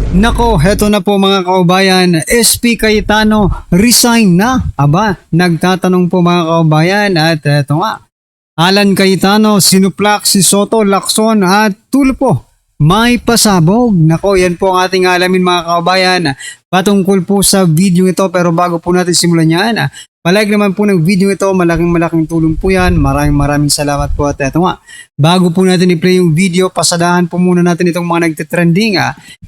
Nako, heto na po mga kaubayan, SP Cayetano resign na. Aba, nagtatanong po mga kaubayan at heto nga, Alan Cayetano, sinuplak si Soto, Lacson at Tulfo. May pasabog. Nako, yan po ang ating alamin mga kaubayan patungkol po sa video ito. Pero bago po natin simulan yan, palike naman po ng video ito. Malaking tulong po yan. Maraming salamat po. At eto nga, bago po natin i-play yung video, pasadahan po muna natin itong mga nagtitrending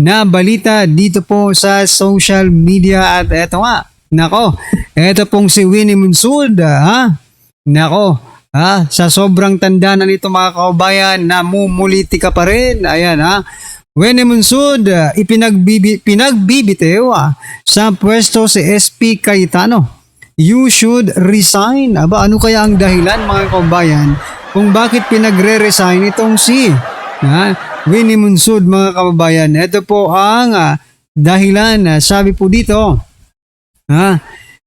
na balita dito po sa social media. At eto nga, nako, eto pong si Winnie Monsud. Nako, sa sobrang tanda na nito mga kaubayan, namumuliti ka pa rin. Ayan Winnie Monsud, pinagbibitiw sa pwesto si SP Cayetano. You should resign. Aba, ano kaya ang dahilan mga kaubayan kung bakit pinagre-resign itong si Winnie Monsud mga kaubayan? Ito po ang dahilan. Sabi po dito,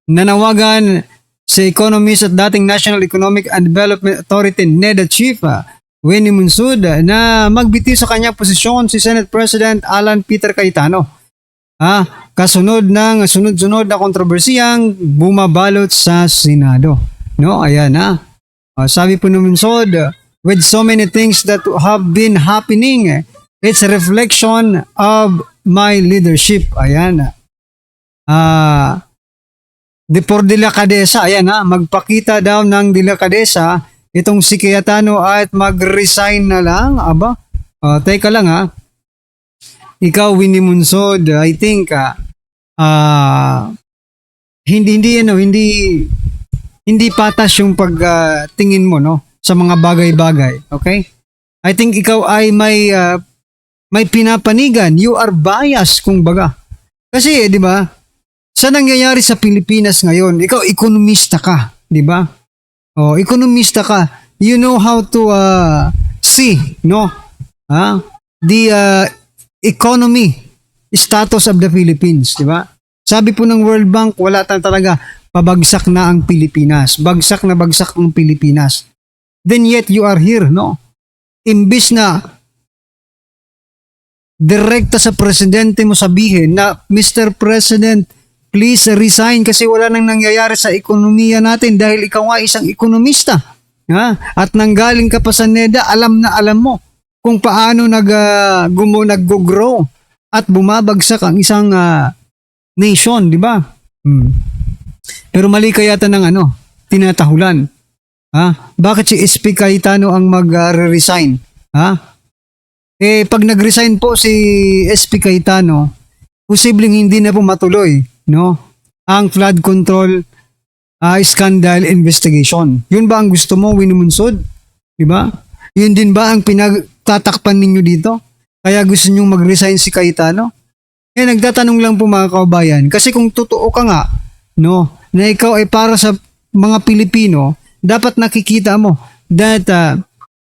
nanawagan sa economist at dating National Economic and Development Authority NEDA Chief Winnie Monsud na magbitiw sa kanyang posisyon si Senate President Alan Peter Cayetano. Kasunod ng sunod-sunod na kontrobersiyang bumabalot sa Senado. No, ayan sabi po ng Monsud, with so many things that have been happening, it's a reflection of my leadership. Ayan. For delikadesa, ayan magpakita daw ng delikadesa itong si Cayetano at mag-resign na lang. Aba, teka lang ikaw Winnie Monsud, I think hindi patas yung pagtingin mo sa mga bagay-bagay, okay? I think ikaw ay may pinapanigan, you are biased kumbaga. Kasi di ba? Sa nangyayari sa Pilipinas ngayon, ikaw ekonomista ka, di ba? Ekonomista ka. You know how to see, the economy status of the Philippines, di ba? Sabi po ng World Bank, wala talaga, pabagsak na ang Pilipinas. Bagsak na bagsak ang Pilipinas. Then yet you are here, Imbis na direkta sa presidente mo sabihin na, Mr. President, please resign kasi wala nang nangyayari sa ekonomiya natin dahil ikaw nga isang ekonomista. At nanggaling ka pa sa NEDA, alam na alam mo kung paano nag-grow at bumabagsak ang isang nation, di ba? Pero mali ka yata ng tinatahulan. Bakit si SP Cayetano ang mag-resign? Pag nag-resign po si SP Cayetano, posibleng hindi na po matuloy ang flood control scandal investigation. Yun ba ang gusto mo, Winnie Monsud? Diba? Yun din ba ang pinagtatakpan ninyo dito? Kaya gusto nyong mag-resign si Cayetano? Nagtatanong lang po mga kaubayan. Kasi kung totoo ka nga, na ikaw ay para sa mga Pilipino, dapat nakikita mo that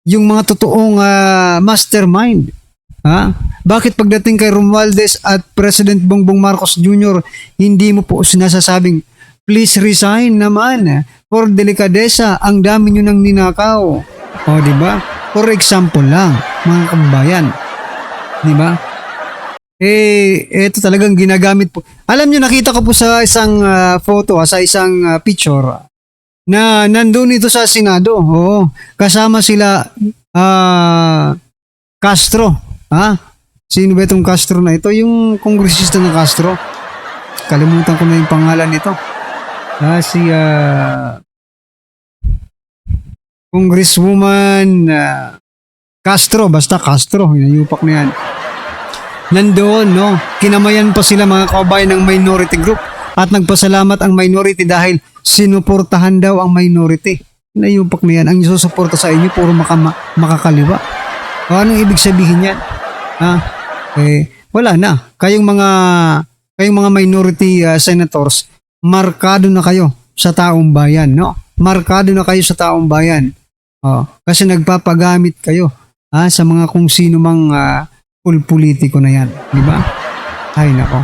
yung mga totoong mastermind, bakit pagdating kay Romualdez at President Bongbong Marcos Jr., hindi mo po sinasasabing, please resign naman for delikadesa, ang dami nyo nang ninakaw. Diba? For example lang, mga kababayan. Diba? Ito talagang ginagamit po. Alam nyo, nakita ko po sa isang photo, sa isang picture, na nandun ito sa Senado. Kasama sila Castro. Sino ba itong Castro na ito? Yung kongresista ng Castro. Kalimutan ko na yung pangalan nito. Si Congresswoman Castro. Basta Castro. Yupak na yan. Nandoon, kinamayan pa sila mga kaubayan ng minority group. At nagpasalamat ang minority dahil sinuportahan daw ang minority. Nayupak na yan. Ang isusuporta sa inyo, puro makakaliwa. Anong ibig sabihin yan? Wala na. Kayong mga minority senators, markado na kayo sa taong bayan, Markado na kayo sa taong bayan. Kasi nagpapagamit kayo sa mga kung sino mang politiko na yan, di ba? Ay nako.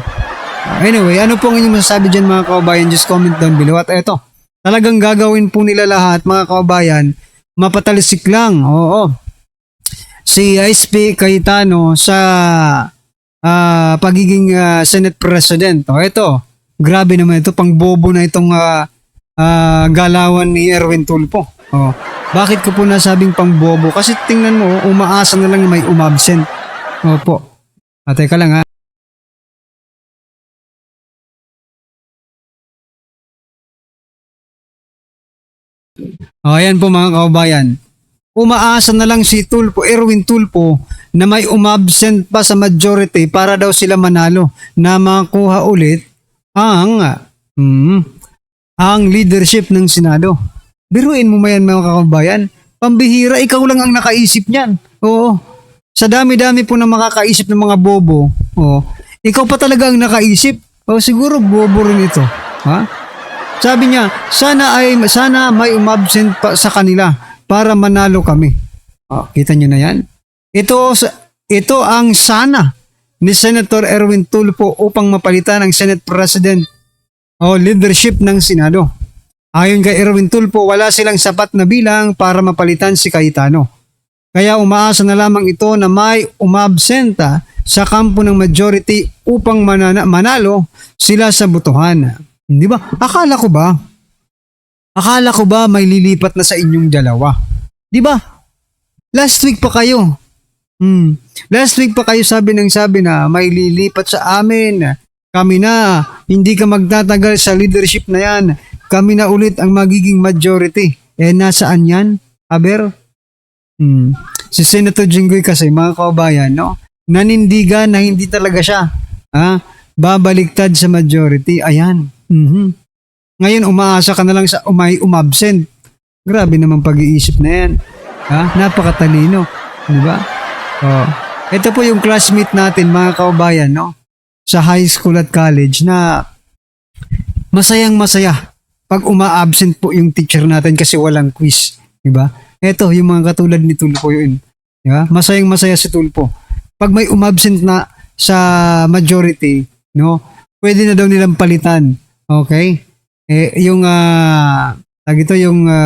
Anyway, ano po ang inyong masasabi dyan mga kaubayan? Just comment down below. At eto, talagang gagawin po nila lahat mga kaubayan, mapatalisik lang. Si SP Cayetano sa pagiging Senate President. O ito, grabe naman ito, pang bobo na itong galawan ni Erwin Tulfo. O, bakit ko po nasabing pang bobo? Kasi tingnan mo, umaasa na lang na may umabsent. Opo. Teka lang ha. O, ayan po mga kaubayan. Umaasa na lang si Tulfo, Erwin Tulfo, na may umabsent pa sa majority para daw sila manalo na makuha ulit ang leadership ng Senado. Biruin mo mayan mga kaubayan. Pambihira, ikaw lang ang nakaisip niyan. Oo. Sa dami-dami po na makakaisip ng mga bobo, ikaw pa talaga ang nakaisip. Siguro bobo rin ito. Ha? Sabi niya, sana may umabsent pa sa kanila para manalo kami. Kita niyo na yan? Ito ang sana ni Senator Erwin Tulfo upang mapalitan ang Senate President o leadership ng Senado. Ayon kay Erwin Tulfo, wala silang sapat na bilang para mapalitan si Cayetano. Kaya umaasa na lamang ito na may umabsenta sa kampo ng majority upang manalo sila sa botohan. Di ba? Akala ko ba may lilipat na sa inyong dalawa? Di ba? Last week pa kayo. Last week pa kayo sabi na may lilipat sa amin. Kami na, hindi ka magtatagal sa leadership na yan. Kami na ulit ang magiging majority. Nasaan yan? Aber? Si Senator Jinggoy kasi, mga kaubayan, no? Nanindigan na hindi talaga siya. Babaliktad sa majority. Ayan. Ngayon, umaasa ka na lang sa umabsent. Grabe naman pag-iisip na yan. Napakatalino. Di ba? Ito po yung classmate natin, mga kaubayan, no? Sa high school at college na masayang masaya pag uma-absent po yung teacher natin kasi walang quiz. Di ba? Ito, yung mga katulad ni Tulfo yun. Di ba? Masayang masaya si Tulfo. Pag may umabsent na sa majority, no? Pwede na daw nilang palitan. Okay? Yung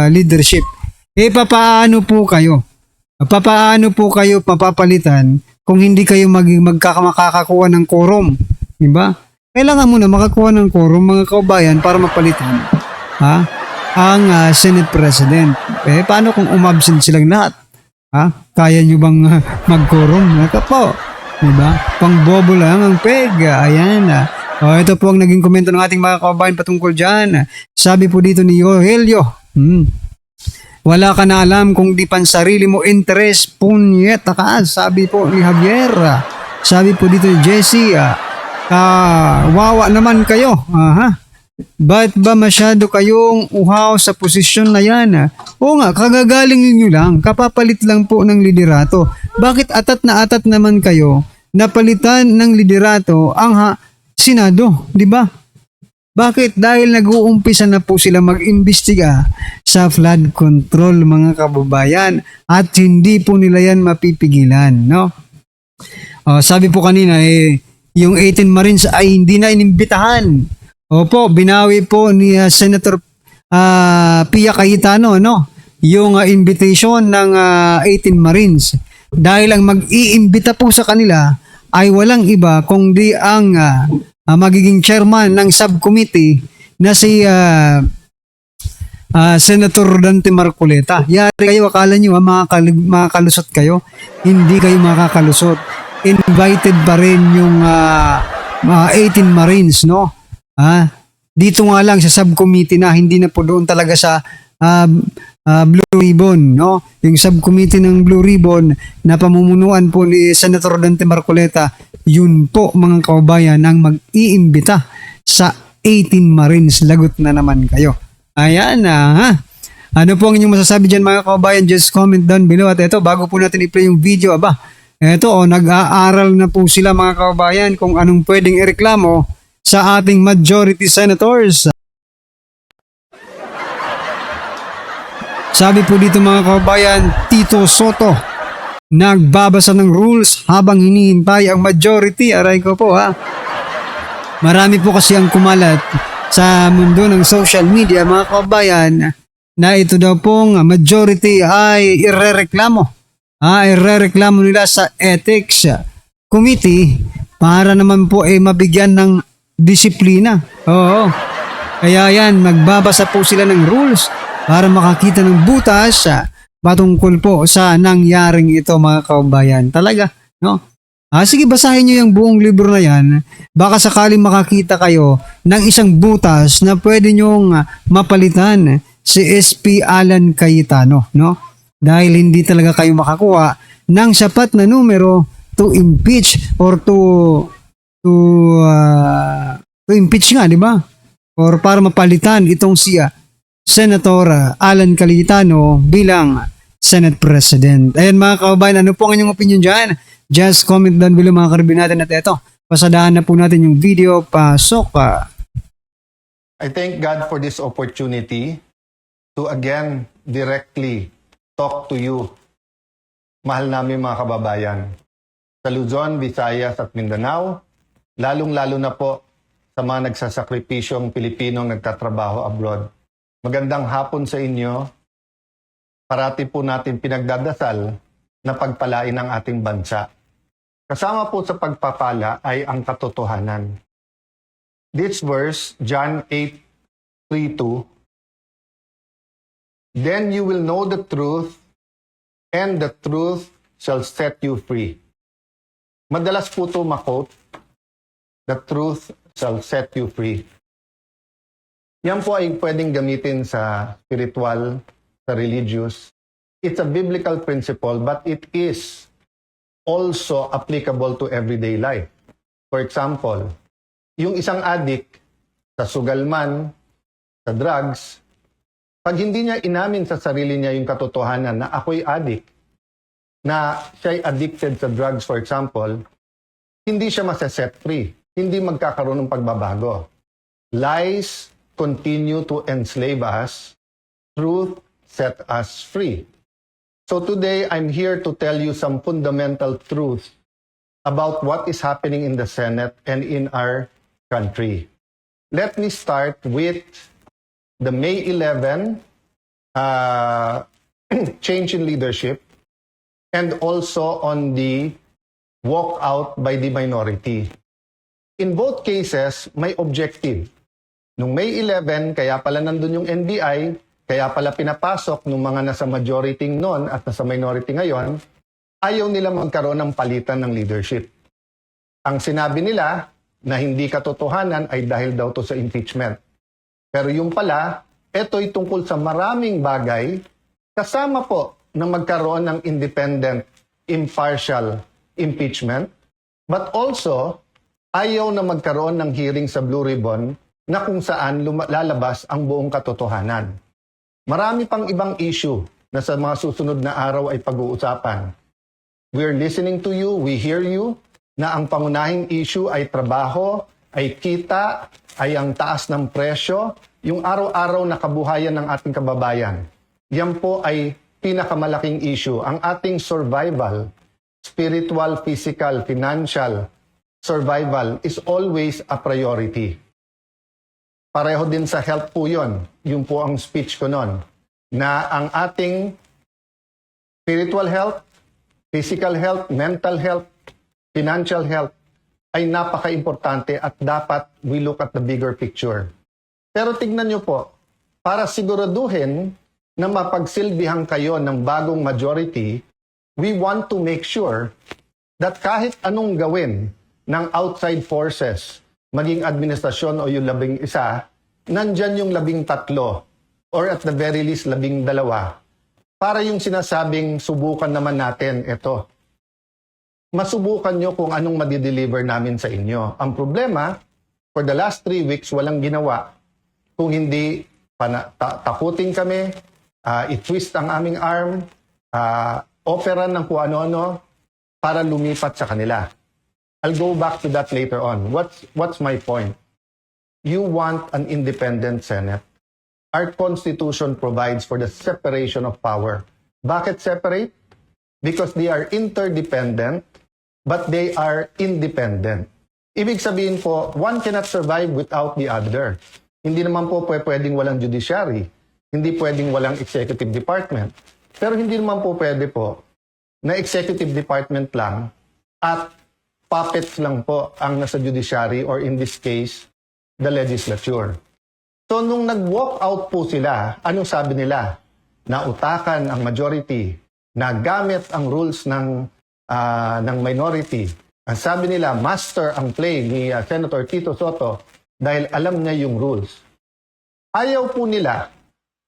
leadership. Papaano po kayo? Papaano po kayo mapapalitan kung hindi kayo makakakuha ng quorum? Diba? Kailangan mo na makakuha ng quorum, mga kaubayan, para mapalitan ang Senate President. Paano kung umabsent silang lahat? Kaya nyo bang mag-quorum? Naka po. Diba? Pang bobo lang ang peg. Ayan. Ito po ang naging komento ng ating mga kaubayan patungkol dyan. Sabi po dito ni Yohelio, wala ka na alam kung di pansarili mo interest, punyeta ka. Sabi po ni Javier. Sabi po dito ni Jessie, wawa naman kayo. Ba't ba masyado kayong uhaw sa posisyon na yan? Oo nga, kagagaling ninyo lang. Kapapalit lang po ng liderato. Bakit atat na atat naman kayo na palitan ng liderato ang Senado? Di ba? Bakit? Dahil nag-uumpisa na po sila mag-imbestiga sa flood control, mga kababayan, at hindi po nila yan mapipigilan, no? Sabi po kanina, yung 18 Marines ay hindi na inimbitahan. Opo, binawi po ni Senator Pia Cayetano, no? Yung invitation ng 18 Marines. Dahil ang mag-iimbita po sa kanila ay walang iba kundi ang magiging chairman ng subcommittee na si Senator Rodante Marcoleta. Yari kayo, akala nyo makakalusot kayo? Hindi kayo makakalusot. Invited pa rin yung 18 Marines, no? Dito nga lang sa subcommittee na, hindi na po doon talaga sa Blue Ribbon, no? Yung subcommittee ng Blue Ribbon na pamumunuan po ni Senator Rodante Marcoleta, yun po mga kaubayan ang mag-iimbita sa 18 Marines. Lagot na naman kayo. Ayan Ano po ang inyong masasabi dyan, mga kaubayan? Just comment down below. At ito, bago po natin i-play yung video, nag-aaral na po sila, mga kaubayan, kung anong pwedeng ireklamo sa ating majority senators. Sabi po dito, mga kaubayan, Tito Soto, nagbabasa ng rules habang hinihintay ang majority. Aray ko po, Marami po kasi ang kumalat sa mundo ng social media, mga kaubayan, na ito daw pong majority ay irereklamo. Irereklamo nila sa Ethics Committee para naman po mabigyan ng disiplina. Oo. Kaya yan, magbabasa po sila ng rules para makakita ng butas patungkol po sa nangyaring ito mga kababayan. Talaga, no? Sige, basahin nyo yung buong libro na yan. Baka sakaling makakita kayo ng isang butas na pwede nyong mapalitan si SP Alan Cayetano, no? Dahil hindi talaga kayo makakuha ng sapat na numero to impeach or to impeach nga, di ba? Or para mapalitan itong si Senator Alan Cayetano bilang Senate President. Ayan mga kababayan, ano po ang inyong opinion dyan? Just comment down below mga karibin natin at eto. Pasadahan na po natin yung video. Pasok pa. I thank God for this opportunity to again directly talk to you, mahal namin mga kababayan, sa Luzon, Visayas at Mindanao, lalong-lalo na po sa mga nagsasakripisyong Pilipinong nagtatrabaho abroad. Magandang hapon sa inyo. Parati po natin pinagdadasal na pagpalain ang ating bansa. Kasama po sa pagpapala ay ang katotohanan. This verse, John 8:3-2, "Then you will know the truth, and the truth shall set you free." Madalas po ito makot, "The truth shall set you free." Yan po ay pwedeng gamitin sa spiritual, sa religious. It's a biblical principle, but it is also applicable to everyday life. For example, yung isang addict sa sugal man, sa drugs, pag hindi niya inamin sa sarili niya yung katotohanan na ako'y addict, na siya'y addicted sa drugs, for example, hindi siya masaset free. Hindi magkakaroon ng pagbabago. Lies continue to enslave us. Truth set us free. So today, I'm here to tell you some fundamental truths about what is happening in the Senate and in our country. Let me start with the May 11 change in leadership and also on the walkout by the minority. In both cases, may objective. Nung May 11, kaya pala nandun yung NBI, kaya pala pinapasok ng mga nasa majority noon at nasa minority ngayon, ayaw nila magkaroon ng palitan ng leadership. Ang sinabi nila na hindi katotohanan ay dahil daw to sa impeachment. Pero yung pala, ito'y tungkol sa maraming bagay, kasama po na magkaroon ng independent, impartial impeachment, but also ayaw na magkaroon ng hearing sa Blue Ribbon na kung saan lalabas ang buong katotohanan. Marami pang ibang issue na sa mga susunod na araw ay pag-uusapan. We're listening to you, we hear you, na ang pangunahing issue ay trabaho, ay kita, ay ang taas ng presyo, yung araw-araw na kabuhayan ng ating kababayan. Yan po ay pinakamalaking issue. Ang ating survival, spiritual, physical, financial survival is always a priority. Pareho din sa health po yun. Yun po ang speech ko noon. Na ang ating spiritual health, physical health, mental health, financial health ay napaka-importante at dapat we look at the bigger picture. Pero tignan nyo po, para siguraduhin na mapagsilbihan kayo ng bagong majority, we want to make sure that kahit anong gawin ng outside forces, maging administrasyon o yung 11, nandyan yung 13 or at the very least 12 para yung sinasabing subukan naman natin ito. Masubukan nyo kung anong madideliver namin sa inyo. Ang problema, for the last 3 weeks, walang ginawa. Kung hindi takutin kami, i-twist ang aming arm, operan ng kung ano-ano para lumipat sa kanila. I'll go back to that later on. What's my point? You want an independent Senate. Our Constitution provides for the separation of power. Bakit separate? Because they are interdependent, but they are independent. Ibig sabihin po, one cannot survive without the other. Hindi naman po pwedeng walang judiciary. Hindi pwedeng walang executive department. Pero hindi naman po pwede po na executive department lang at puppets lang po ang nasa judiciary or in this case, the legislature. So nung nag-walk out po sila, anong sabi nila? Nautakan ang majority, nagamit ang rules ng minority. Ang sabi nila, master ang play ni Senator Tito Sotto dahil alam niya yung rules. Ayaw po nila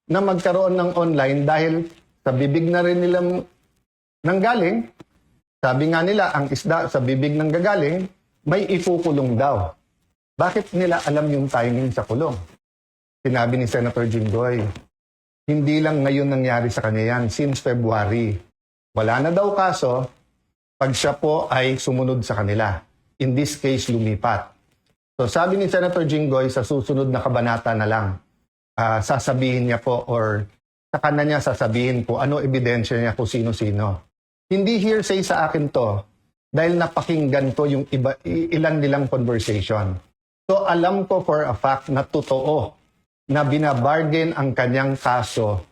na magkaroon ng online dahil sa bibig na rin nilang nanggaling. Sabi nga nila, ang isda sa bibig ng gagaling, may ikukulong daw. Bakit nila alam yung timing sa kulong? Sinabi ni Senator Jinggoy, hindi lang ngayon nangyari sa kanya yan, since February. Wala na daw kaso, pag siya po ay sumunod sa kanila. In this case, lumipat. So sabi ni Senator Jinggoy, sa susunod na kabanata na lang, sasabihin niya po or sa kanya niya sasabihin po ano ebidensya niya kung sino-sino. Hindi hearsay sa akin to dahil napakinggan ko yung ilan nilang conversation. So alam ko for a fact na totoo na binabargain ang kanyang kaso,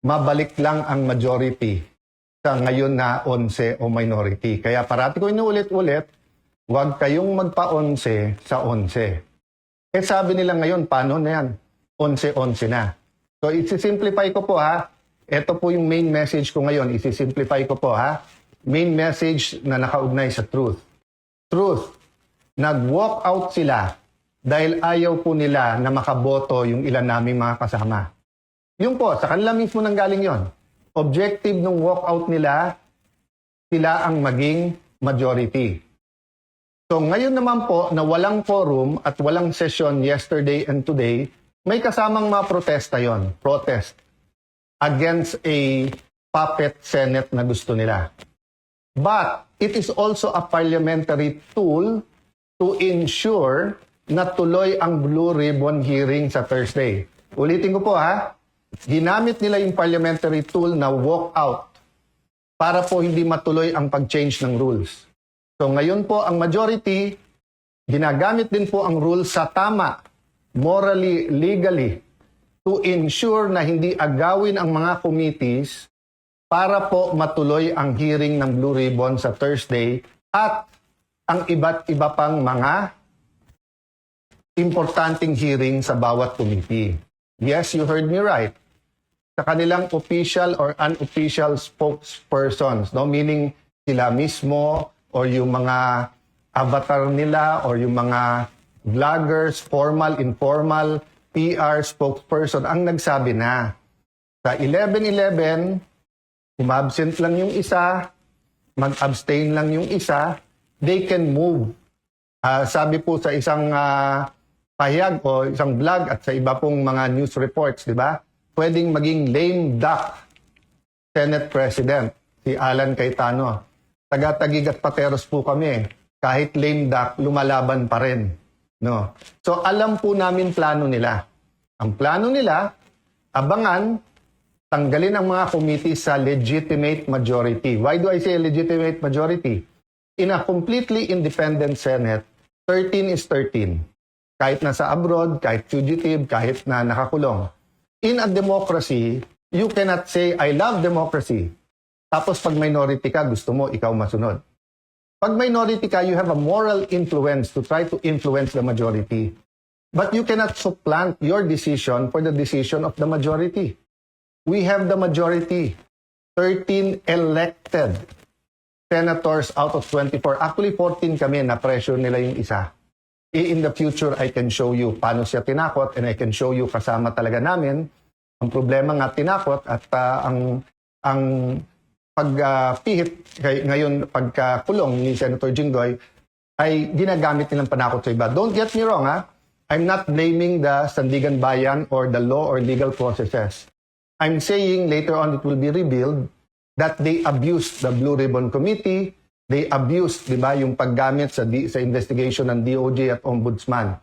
mabalik lang ang majority sa ngayon na 11 o minority. Kaya parati ko inuulit-ulit, huwag kayong magpa-11 sa 11. Eh sabi nila ngayon, paano na yan? 11-11 na. So isi-simplify ko po ha. Ito po yung main message ko ngayon. Isi-simplify ko po ha. Main message na nakaugnay sa truth. Truth. Nag-walk out sila dahil ayaw po nila na makaboto yung ilan naming mga kasama. Yung po, sa kanila mismo nanggaling yon. Objective ng walkout nila, sila ang maging majority. So ngayon naman po na walang quorum at walang session yesterday and today, may kasamang mga protesta yon, protest against a puppet Senate na gusto nila. But it is also a parliamentary tool to ensure na tuloy ang Blue Ribbon hearing sa Thursday. Ulitin ko po ha, ginamit nila yung parliamentary tool na walk out para po hindi matuloy ang pag-change ng rules. So ngayon po ang majority, ginagamit din po ang rules sa tama, morally, legally, to ensure na hindi agawin ang mga committees para po matuloy ang hearing ng Blue Ribbon sa Thursday at ang iba't iba pang mga importanteng hearing sa bawat committee. Yes, you heard me right. Sa kanilang official or unofficial spokespersons, no? Meaning sila mismo or yung mga avatar nila or yung mga vloggers, formal, informal, PR spokesperson ang nagsabi na sa 11-11, umabsent lang yung isa, mag-abstain lang yung isa, they can move. Sabi po sa isang pahayag o isang vlog at sa iba pong mga news reports, di ba? Pwedeng maging lame duck Senate President, si Alan Cayetano. Taga-Taguig at Pateros po kami. Kahit lame duck, lumalaban pa rin. No? So alam po namin plano nila. Ang plano nila, abangan, tanggalin ang mga committee sa legitimate majority. Why do I say legitimate majority? In a completely independent Senate, 13 is 13. Kahit nasa abroad, kahit fugitive, kahit na nakakulong. In a democracy, you cannot say, I love democracy. Tapos pag minority ka, gusto mo, ikaw masunod. Pag minority ka, you have a moral influence to try to influence the majority. But you cannot supplant your decision for the decision of the majority. We have the majority. 13 elected senators out of 24. Actually, 14 kami na pressure nila yung isa. In the future, I can show you paano siya tinakot and I can show you kasama talaga namin. Ang problema nga tinakot at ang pagpihit ngayon pagkakulong ni Senator Jinggoy ay ginagamit nilang panakot sa iba. Don't get me wrong ha. I'm not blaming the Sandigan Bayan or the law or legal processes. I'm saying later on it will be revealed that they abused the Blue Ribbon Committee, they abused, di ba, yung paggamit sa investigation ng DOJ at Ombudsman.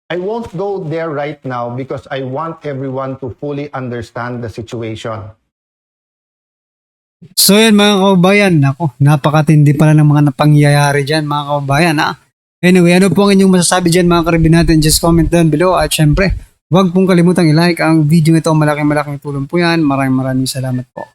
I won't go there right now because I want everyone to fully understand the situation. So yan mga kababayan, ako, napakatindi pala ng mga napangyayari dyan mga kababayan ha. Anyway, ano po ang inyong masasabi dyan mga karibin natin? Just comment down below at syempre, huwag pong kalimutang i-like ang video ito. Malaking tulong po yan. Maraming salamat po.